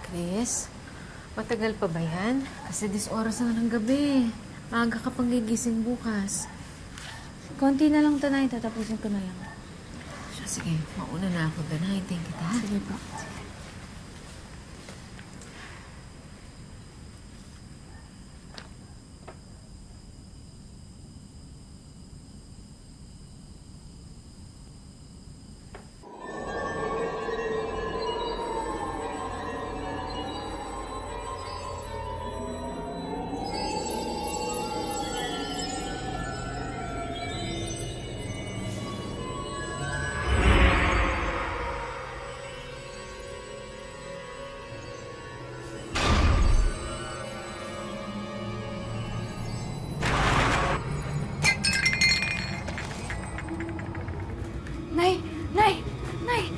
Chris, matagal pa ba yan? Kasi 10 oras na ng gabi. Maaga ka pang gigising bukas. Konti na lang, Tanay. Tatapusin ko na lang. Siya, sige, mauna na ako. Hintayin kita. Sige po. Nay! Nay! Nay!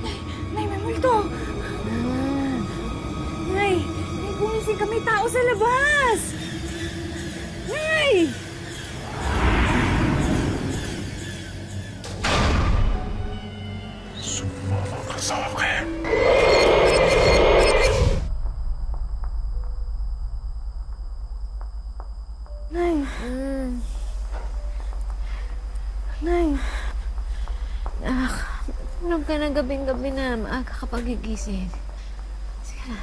Nay! Nay, may multo! Nay! Nay, gumising ka. May tao sa labas! Nay! Sumama ka sa akin. Nay! Nay! Anak, tulog ka na gabing-gabi na. Maaga ka pang gigising. Sige na.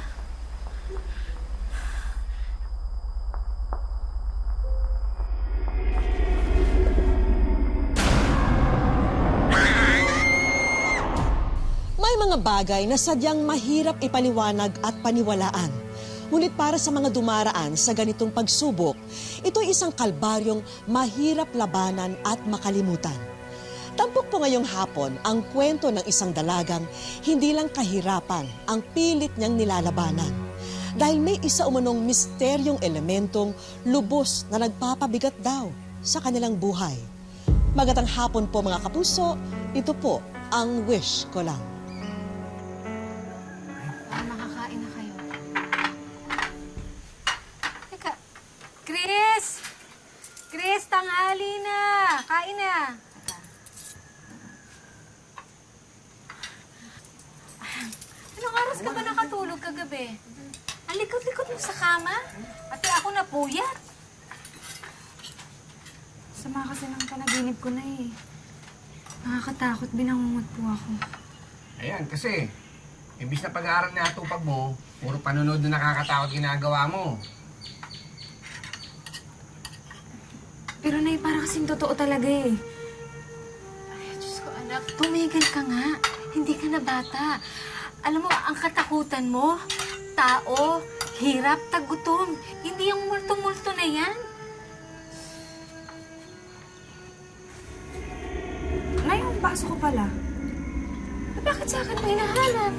May mga bagay na sadyang mahirap ipaliwanag at paniwalaan. Ngunit para sa mga dumaraan sa ganitong pagsubok, ito'y isang kalbaryong mahirap labanan at makalimutan. Tampok po ngayong hapon ang kwento ng isang dalagang hindi lang kahirapan ang pilit niyang nilalabanan. Dahil may isa umanong misteryong elementong lubos na nagpapabigat daw sa kanilang buhay. Magandang hapon po mga kapuso, ito po ang Wish Ko Lang. Makakain na kayo. Teka, Chris! Chris, tanghali na! Kain na! Teka. Anong oras ka ba nakatulog kagabi? Ang likot-likot mo sa kama? Pati ako napuyat. Sama kasi ng panaginip ko na eh. Nakakatakot, binangungot po ako. Ayan, kasi, imbis na pag-aaral na atupag mo, puro panonood na nakakatakot ginagawa mo. Pero Nay, para kasing totoo talaga eh. Ay, Diyos ko, anak, tumigil ka nga. Hindi ka na bata. Alam mo, ang katakutan mo, tao, hirap, tagutom. Hindi yung multo-multo na yan. Nay, yung baso ko pala. Bakit sa akin mo hinahanap?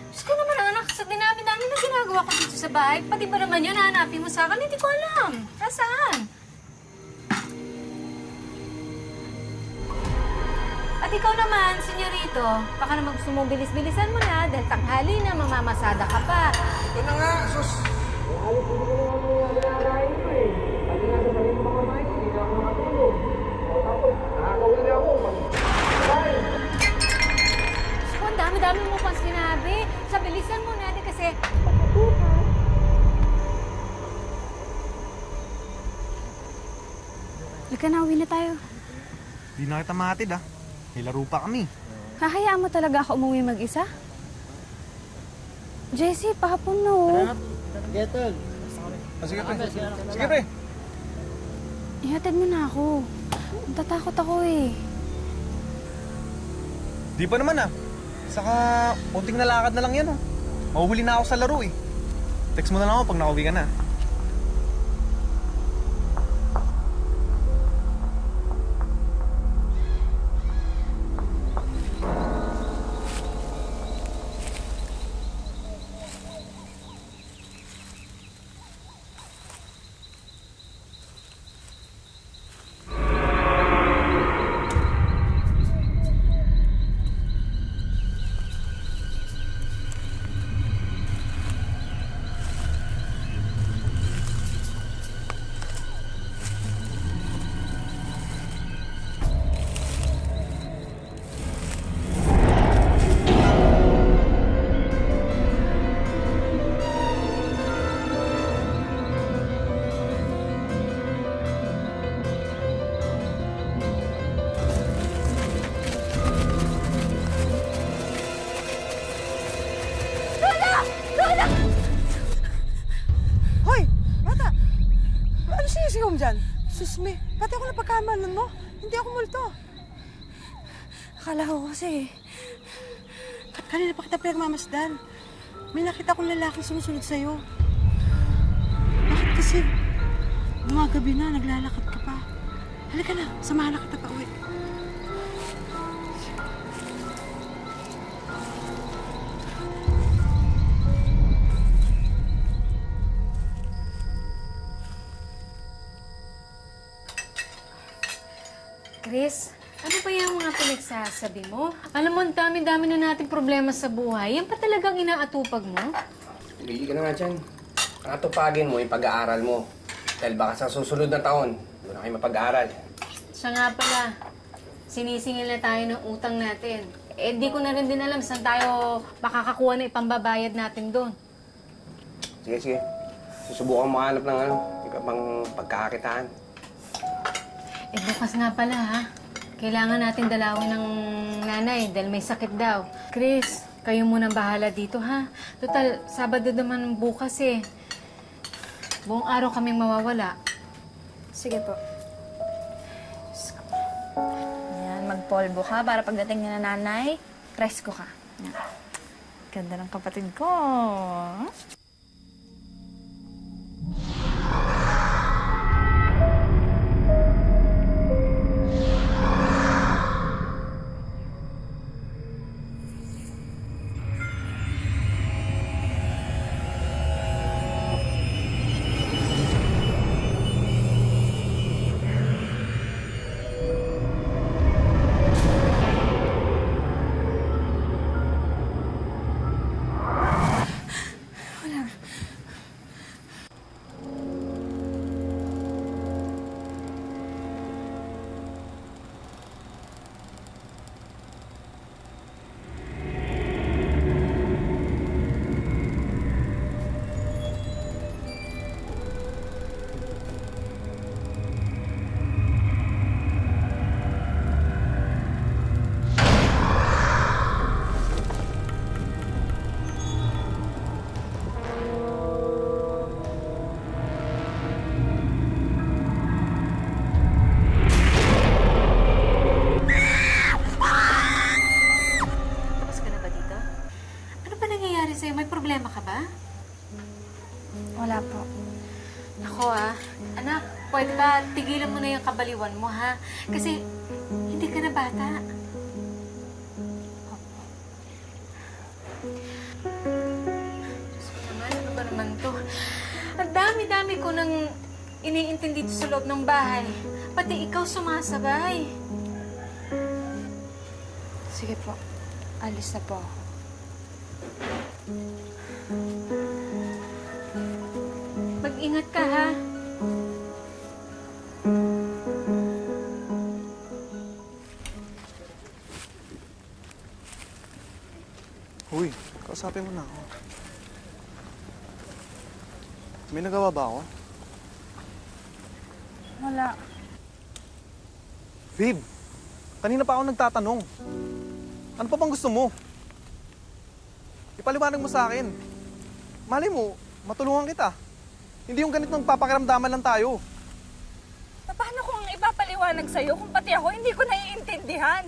Diyos ko naman, anak, sa dinami-dami na ginagawa ko dito sa bahay, pati ba naman yun, hahanapin mo sa akin? Hindi ko alam. Nasaan? At ikaw naman, senyorito, baka naman gusto mong bilis-bilisan mo na dahil tanghali na, mamamasada ka pa. Ito na nga, sus! Halos hindi ko naman nilalain ko eh. Pati nga sa sarili mga kamay ko, hindi na ako nakatulog. Tapos, nakakawin na ako. So, ang dami-dami mo pang sinabi. Sa bilisan mo natin kasi... Halika na, uwi na tayo. Di na kita mahatid ah. May laro pa kami. Hahayaan mo talaga ako umuwi mag-isa? Jessie, pahapon na oh. Sige pre. Sige pre. Ihatid mo na ako. Natatakot ako eh. Di pa naman ah. Saka, unting nalakad na lang yan oh. Mahuhuli na ako sa laro eh. Text mo na lang ako pag nakauwi ka na. Susme, pati ako napagkamalan mo. Hindi ako multo. Akala ko kasi, Kanina pa kita pinagmamasdan. May nakita kong lalaking sumusunod sa'yo. Bakit kasi gumagabi na, naglalakad ka pa? Halika na, samahan na kita pa uwi. Chris, ano ba yung mga pinagsasabi mo? Alam mo, ang dami-dami na nating problema sa buhay. Yan pa talagang inaatupag mo? Bili ka na nga dyan. Atupagin mo yung pag-aaral mo. Dahil baka sa susunod na taon, doon na kayo mapag-aaral. Siya nga pala, sinisingil na tayo ng utang natin. Eh, di ko na rin din alam saan tayo makakakuha na ipambabayad natin doon. Sige, sige. Susubukan mo hanap ng iba pang pagkakakitaan. Eh, bukas nga pala, ha? Kailangan natin dalawin ng nanay dahil may sakit daw. Chris, kayo munang bahala dito, ha? Total, Sabado naman bukas, eh. Buong araw kaming mawawala. sige po. Yan, magpolvo ka para pagdating niya na nanay, presko ka. Yan. Ganda ng kapatid ko. Tapos ka na ba dito? Ano ba nangyayari sa'yo? May problema ka ba? Wala po. Ako, anak, pwede ba tigilan mo na yung kabaliwan mo, ha? Kasi hindi ka na bata. Diyos ko naman, ano ba naman to? Ang dami-dami ko nang iniintindi dito sa loob ng bahay. Pati ikaw sumasabay. Sige po. Alis na po ako. Mag-ingat ka, ha? Uy, kausapin mo na ako. May nagawa ba ako? Wala. Babe, kanina pa ako nagtatanong. Ano pa bang gusto mo? Ipaliwanag mo sa akin. Malay mo, matulungan kita. Hindi yung ganitong papakiramdaman lang tayo. Paano kung ipapaliwanag sa'yo kung pati ako hindi ko naiintindihan?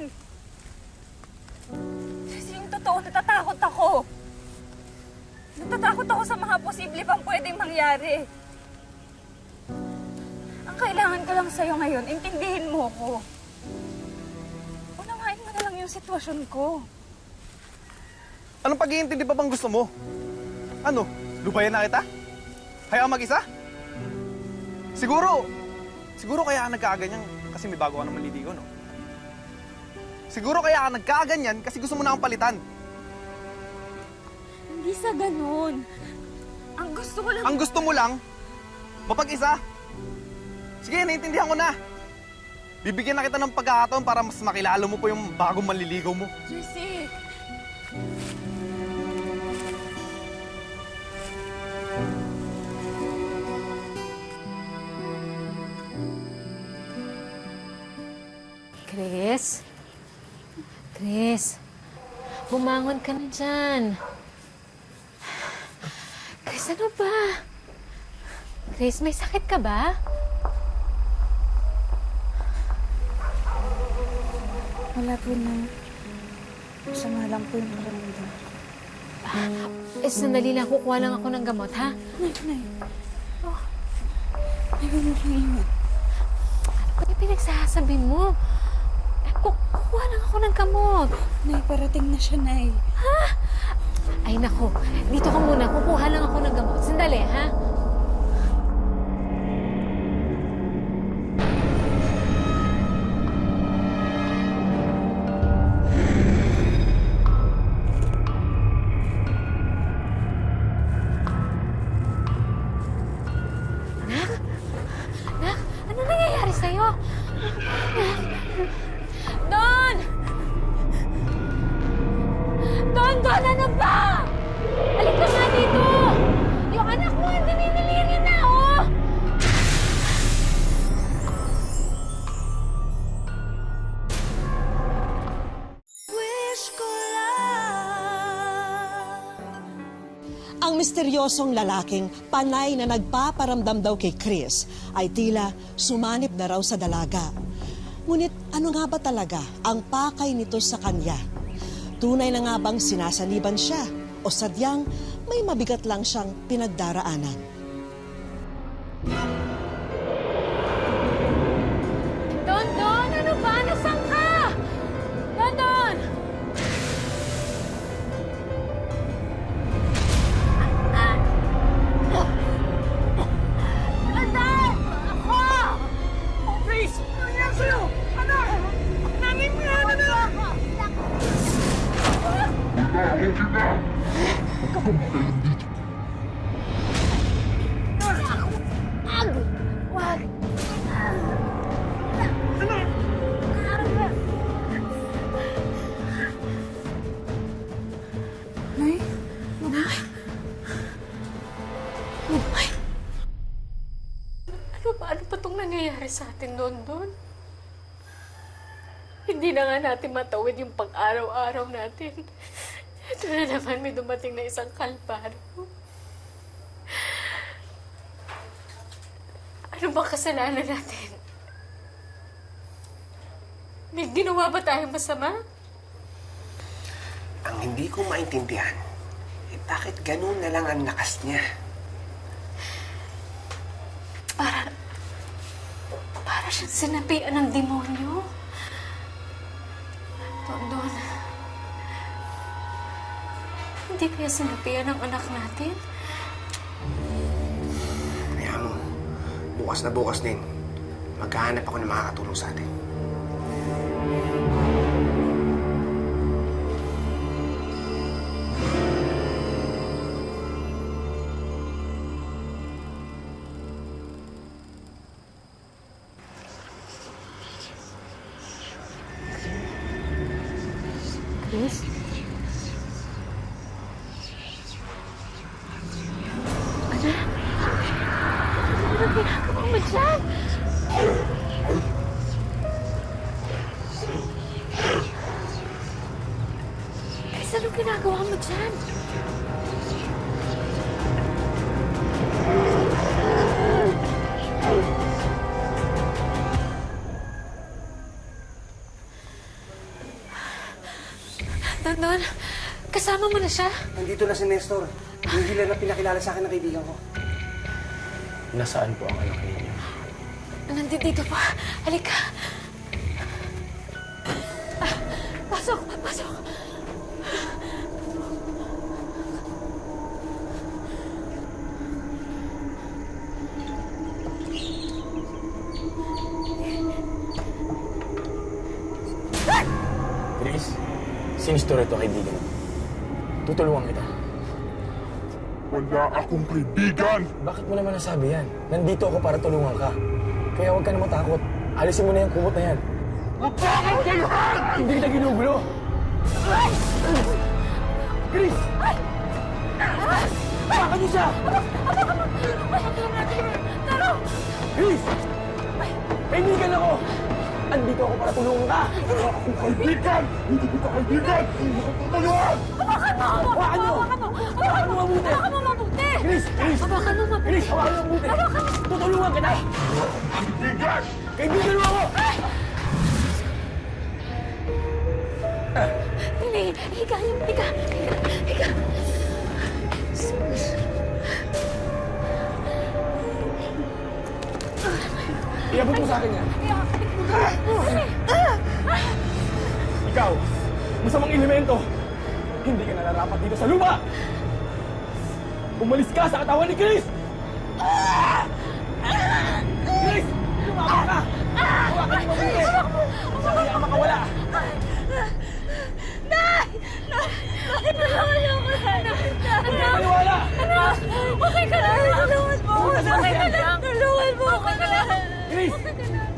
Kasi yung totoo, natatakot ako. Natatakot ako sa mga posible pang pwedeng mangyari. Ang kailangan ko lang sa'yo ngayon, intindihin mo ko. Unawain mo na lang yung sitwasyon ko. Anong pag-iintindi pa bang gusto mo? Ano, lubayan na kita? Hayaan mag-isa? Siguro kaya ka nagkakaganyan kasi may bago ka naman liligo, no? Siguro kaya ka nagkakaganyan kasi gusto mo na akong palitan. Hindi sa ganun. Ang gusto ko lang... Ang gusto mo lang, mapag-isa. Sige, naiintindihan ko na. Bibigyan na kita ng pagkakataon para mas makilala mo po yung bagong manliligaw mo. Jesse! Chris? Chris? Bumangon ka na dyan. Chris, ano ba? Chris, may sakit ka ba? Wala po na. Masama lang po yung pakiramdam ko. Sandali lang. Kukuha lang ako ng gamot, ha? Nay. Nay, huwag mo kang ingat. Ano ba pinagsasabi mo? Kukuha lang ako ng gamot. Nay, parating na siya, Nay. Ay, nako. Dito ka muna. Kukuha lang ako ng gamot. Sandali, ha? Nak, ano nangyayari sa'yo? Don! Don, ano ba? Halika ka nga dito! Yung anak mo, hindi niniliri na, oh! Ang misteryosong lalaking panay na nagpaparamdam daw kay Chris ay tila sumanib na raw sa dalaga. Ngunit ano nga ba talaga ang pakay nito sa kanya? Tunay na nga bang sinasaniban siya o sadyang may mabigat lang siyang pinagdaraanan? Don, ano ba? Nasaan ka? Don! Anak! Ako! Please! Ano nangyari sa'yo? Anak! Nanay mo yan, anak! Wag! Nay? Ano ba itong nangyayari sa atin, Don? Hindi na nga natin matawid yung pang-araw-araw natin. Ito na naman, may dumating na isang kalbaryo. Ano bang kasalanan natin? May ginawa ba tayong masama? Ang hindi ko maintindihan, bakit ganun na lang ang lakas niya? Para siyang sinapian ng demonyo. Don, hindi kaya sinapian ng anak natin? Kaya mo, bukas na bukas din, maghahanap ako ng makakatulong sa atin. Chris? Ano ginagawa mo dyan? Chris, ano ginagawa mo dyan? Don, kasama mo na siya? Nandito na si Nestor. Yung hila na pinakilala sa akin ng kaibigan ko. Nasaan po ang anak ninyo? Nandito pa. Halika. Pasok! Chris, sinistor ito kaibigan mo. Tutulungan kita. Wala akong kaibigan! Bakit mo naman nasabi yan? Nandito ako para tulungan ka. Kaya huwag ka na matakot. Alisin mo na yung kumot na yan. Huwag ka akong gayuhan! Hindi kita ginugulo! Chris! Bakit niyo siya? Chris! Kaibigan ako! Andito ako para tulungan ka! Wala akong kaibigan! Hindi kita kaibigan! Hindi ko tutulungan! Hawakan niyo! Hawakan mo mabuti! Chris! Hawakan mo mabuti! Chris! Hawakan mo mabuti! Tutulungan kita! Kaibigan! Kaibigan mo ako! Higa, higa, higa, higa. Iabot mo sa akin yan. Ikaw, masamang elemento. Hindi ka nararapat dito sa lupa. Umalis ka sa katawan ni Chris! Chris! Lumabas ka! Huwakan mo mabuti! Sa kaya makawala! Tulungan niyo ako, Nay! Huwag ka maniwala! Okay ka lang! Tulungan mo ako! Okay ka lang! Tulungan mo ako! Chris!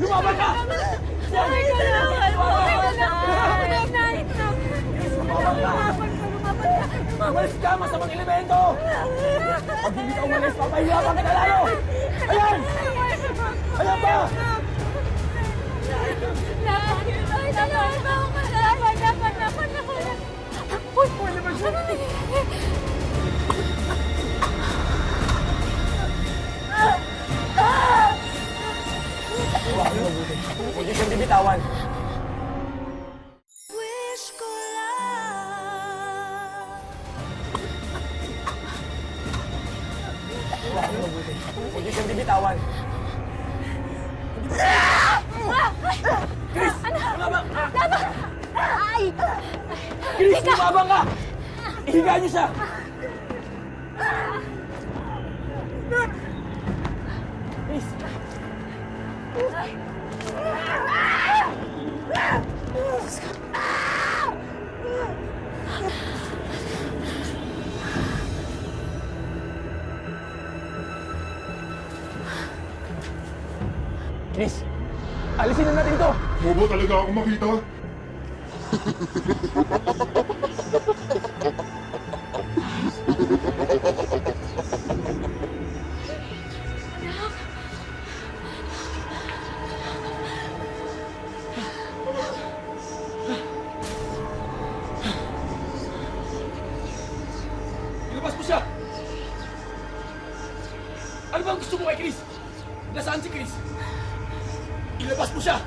Lumabas ka! Okay ka lang! Okay ka lang! Nay! Chris, lumabas ka! Umalis ka, masamang elemento! Pag hindi ka umalis, papahiyapan ka na lalo! Ayan! Ayan pa! Huwag mo mabuti. Huwag niyo siyang bibitawan. Huwag mo mabuti. Huwag niyo siyang bibitawan. Chris! Lumabang! Chris, lumabang ka! Ihiga niyo siya! Chris! Chris! Alisin na natin to! Bobo talaga ako makita. Ilabas mo siya! Ano ba ang gusto mo kay Chris? Nasaan si Chris? Ilabas mo siya!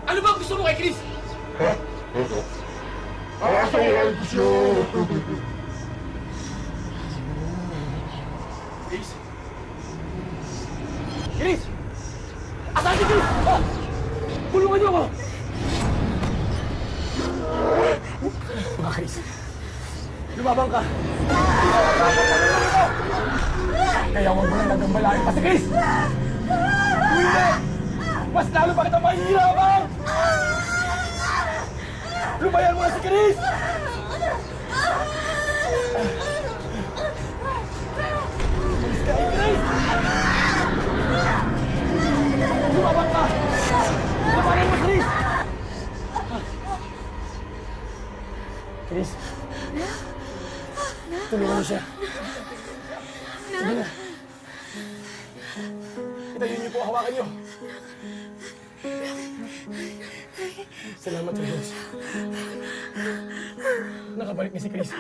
Ano ba ang gusto mo kay Chris? Asahan ko siya. Chris? Chris! Asan si Chris? Oh! Tulungan niyo ako! Mga Chris, lumabang ka! Kaya huwag mo lang nagambalain pa si Chris! Kung hindi, mas lalo pa kita mahihirapan! Lumayan mo na si Chris! Umalis ka, Chris! Lumabang ka! Lumayan mo, Chris! Chris, tulungan mo siya. Sige na. Itayin niyo po, hawakan niyo. Salamat sa Diyos. Nakabalik niya si Chris.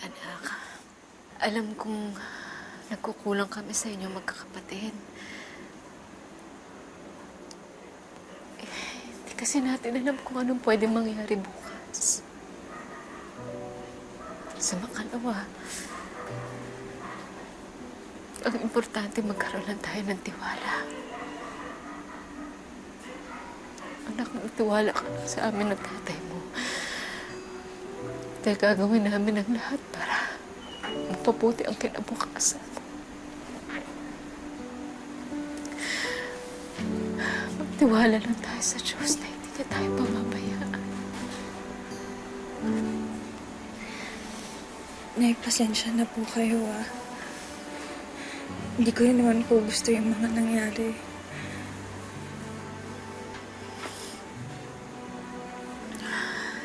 Anak, alam kong nagkukulang kami sa inyo magkakapatid. Hindi kasi natin alam kung anong pwede mangyari bukas. Sa makalawa, ang importante magkaroon lang tayo ng tiwala. Anak, magtiwala ka lang sa amin ng tatay mo. Dahil gagawin namin ang lahat para mapabuti ang kinabukasan mo. Magtiwala lang tayo sa Diyos na hindi niya tayo pamabayaan. Nay, pasensya na po kayo, ah. Hindi ko rin naman po gusto yung mga nangyari.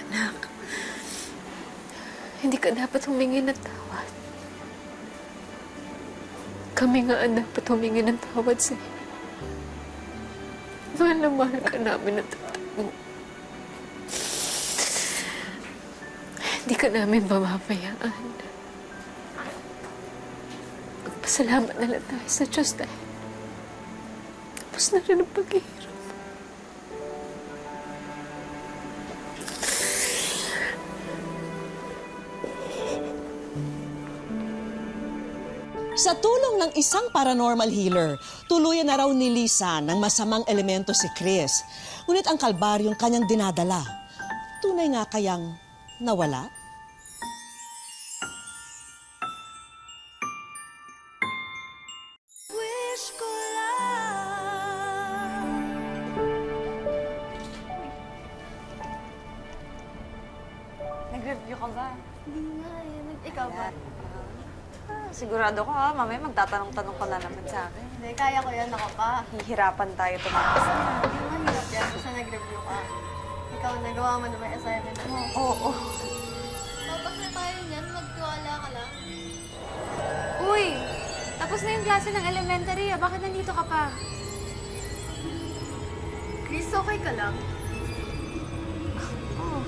Anak, hindi ka dapat humingi ng tawad. Kami nga ang dapat humingi ng tawad sa iyo. Mahal na mahal ka namin ng tatay mo. Hindi ka namin mamamayaan. Pasalamat na lang tayo sa Diyos dahil tapos na rin ang paghihirap. Sa tulong ng isang paranormal healer, tuluyan na raw nilisan ng masamang elemento si Chris. Ngunit ang kalbaryong kanyang dinadala, tunay nga kayang nawala? Nag-review ka ba? Hindi nga ikaw ba? Sigurado ka ha, mamaya magtatanong-tanong ka na naman sa akin. Hindi, kaya ko yan. Ako pa. Hihirapan tayo tumakas. Hindi mo mahirap yan. Basta nag-review ka. Ikaw, nagawa mo na ba yung assignment mo? Oo. Tapos na tayo niyan. Magtiwala ka lang. Uy! Tapos na yung klase ng elementary ah. Bakit nandito ka pa? Chris, okay ka lang? Oh.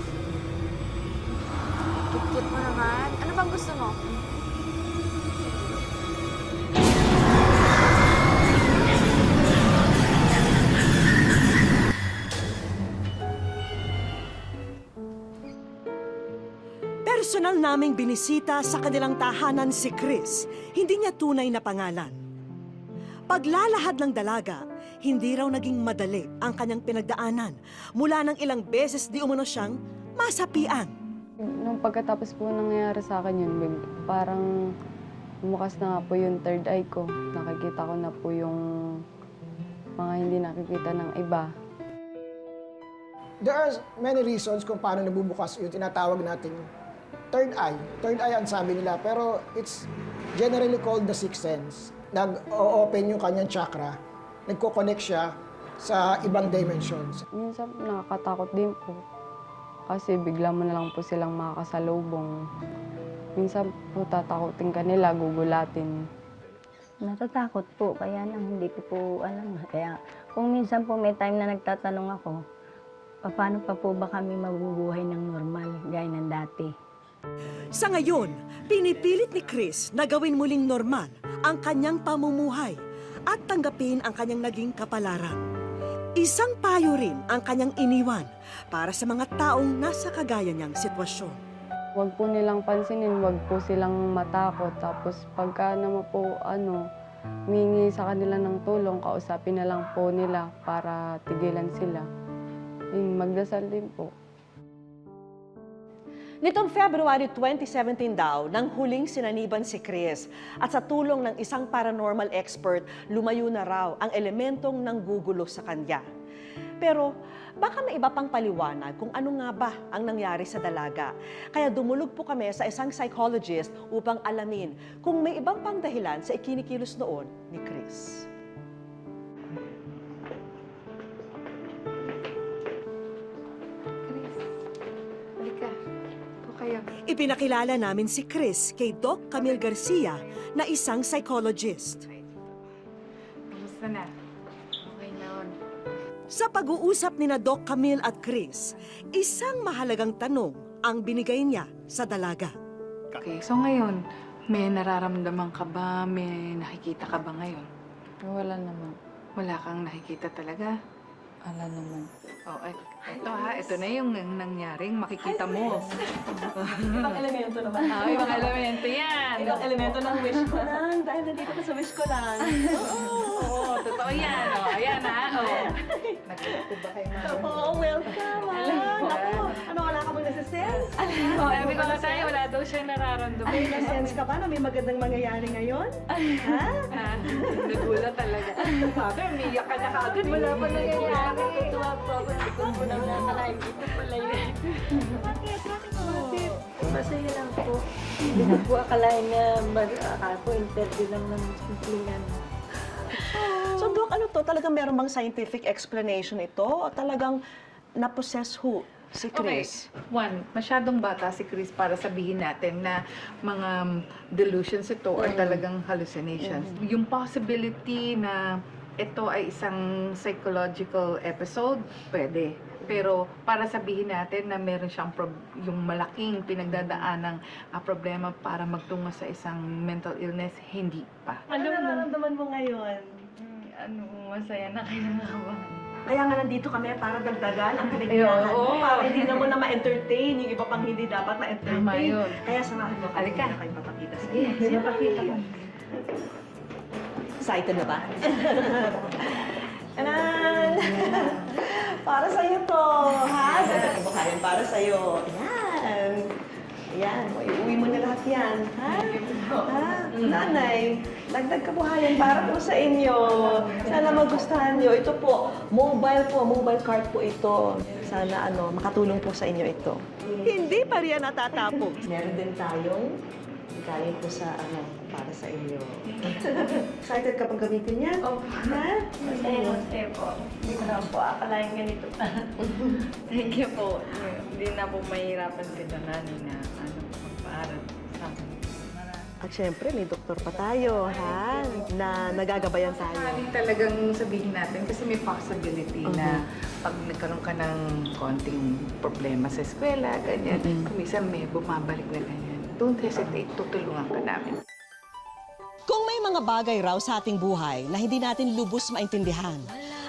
Kit-kit mo naman. Ano bang gusto mo? Personal naming binisita sa kanilang tahanan si Chris, hindi niya tunay na pangalan. Paglalahad ng dalaga, hindi raw naging madali ang kanyang pinagdaanan mula nang ilang beses di umano siyang masapian. Nung pagkatapos po nangyayari sa akin yun, parang bumukas na nga po yung third eye ko. Nakikita ko na po yung mga hindi nakikita ng iba. There are many reasons kung paano nabubukas yung tinatawag nating third eye. Third eye ang sabi nila, pero it's generally called the sixth sense. Nag-o-open yung kanyang chakra, nagko-connect siya sa ibang dimensions. Minsan nakakatakot din po. Kasi bigla mo na lang po silang makakasalubong. Minsan po tatakotin ka nila, gugulatin. Natatakot po, kaya lang hindi ko po alam. Kaya kung minsan po may time na nagtatanong ako, paano pa po ba kami mabubuhay ng normal, gaya ng dati? Sa ngayon, pinipilit ni Chris na gawin muling normal ang kanyang pamumuhay at tanggapin ang kanyang naging kapalaran. Isang payo rin ang kanyang iniwan para sa mga taong nasa kagaya niyang sitwasyon. Huwag po nilang pansinin, huwag po silang matakot. Tapos pagka naman po, humingi sa kanila ng tulong, kausapin na lang po nila para tigilan sila. Magdasal din po. Nitong February 2017 daw, nang huling sinaniban si Chris at sa tulong ng isang paranormal expert, lumayo na raw ang elementong nanggugulo sa kanya. Pero baka may iba pang paliwanag kung ano nga ba ang nangyari sa dalaga. Kaya dumulog po kami sa isang psychologist upang alamin kung may ibang pang dahilan sa ikinikilos noon ni Chris. Ipinakilala namin si Chris kay Doc Camille Garcia na isang psychologist. Kamusta na? Okay na on. Sa pag-uusap ni na Doc Camille at Chris, isang mahalagang tanong ang binigay niya sa dalaga. Okay, so ngayon, may nararamdaman ka ba? May nakikita ka ba ngayon? Wala naman. Wala kang nakikita talaga? Wala naman. Oh, ito na yung nangyari, makikita mo. Ibang elemento naman. Ibang elemento yan. Ibang elemento ng wish ko lang. Dahil nandito ka sa wish ko lang. Oo, totoo yan. Ayan ha. Nagkakita ba kayo mga? Oo, welcome. Ako, wala ka bang nasa-sense? Sabi ko nga tayo, wala daw siyang nararamdaman. Ay, nasa-sense ka ba na may magandang mangyayari ngayon? Ha? Nagulat talaga. Sabi, umiyak ka na kaagad. Wala pa nangyayari. Tuwa po ako. Ito po naman nakalain. Ito pala yun. Bakit? Masaya lang po. Hindi ko po akalain na ako interview lang ng simplihan. So Doc, ano to? Talagang meron bang scientific explanation ito? O talagang na-possess who? Si Chris? Okay. One, masyadong bata si Chris para sabihin natin na mga delusions ito or talagang hallucinations. Yung possibility na ito ay isang psychological episode, pwede. Pero para sabihin natin na meron siyang yung malaking pinagdadaanang problema para magtungo sa isang mental illness, hindi pa. Ano nararamdaman mo ngayon? Masaya na kinakabahan. Kaya nga nandito kami para dagdagan ang pinagdaanan mo. Para hindi na mo na ma-entertain yung iba pang hindi dapat ma-entertain. Tama yun. Kaya samahan mo kami. Halika. Kayo papakita sa Sige, papakita ko. Excited na ba? Anan! Para sa'yo to, ha? Dagdag kabuhayan para sa'yo. Yan. Yan. Iuwi mo na lahat yan, ha? Ha? Nanay, dagdag kabuhayan para po sa inyo. Sana magustuhan nyo. Ito po, mobile card po ito. Sana makatulong po sa inyo ito. Hindi pa riyan natatapos. Meron din tayong galing po sa para sa inyo. Excited ka pang gamitin yan? Opo. Ha? Masaya po. Hindi ko na po akalain ganito pa. Thank you po. Hindi na po mahirapan si Danani na magpaaral sa akin. At syempre, may doktor pa tayo, ha? Na nagagabayan tayo. Maaaring talagang sabihin natin kasi may possibility na pag nagkaroon ka ng konting problema sa eskwela, ganyan, kuminsan may bumabalik na ganyan. Don't hesitate, tutulungan ka namin. Kung may mga bagay raw sa ating buhay na hindi natin lubos maintindihan,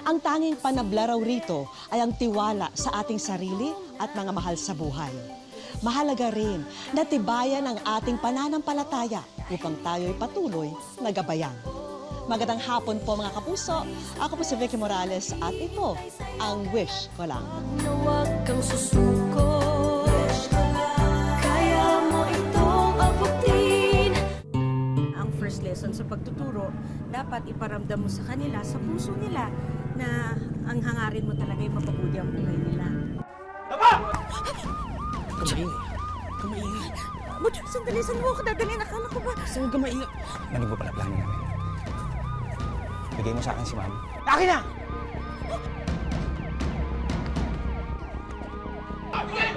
ang tanging panabla raw rito ay ang tiwala sa ating sarili at mga mahal sa buhay. Mahalaga rin na tibayan ang ating pananampalataya upang tayo'y patuloy na gabayan. Magandang hapon po mga kapuso. Ako po si Vicky Morales at ito ang Wish Ko Lang. Huwag kang susuko, kaya mo itong abutin. Ang first lesson sa pagtuturo, dapat iparamdam mo sa kanila, sa puso nila, na ang hangarin mo talaga ay mapabuti ang buhay nila. Kumaingay. But sandali, saan mo ako dadalhin? Akala ko ba? Saan kumaingay? Narinig mo pala plano namin. Bigay mo sa akin si Ma'am. Akin na! Akin!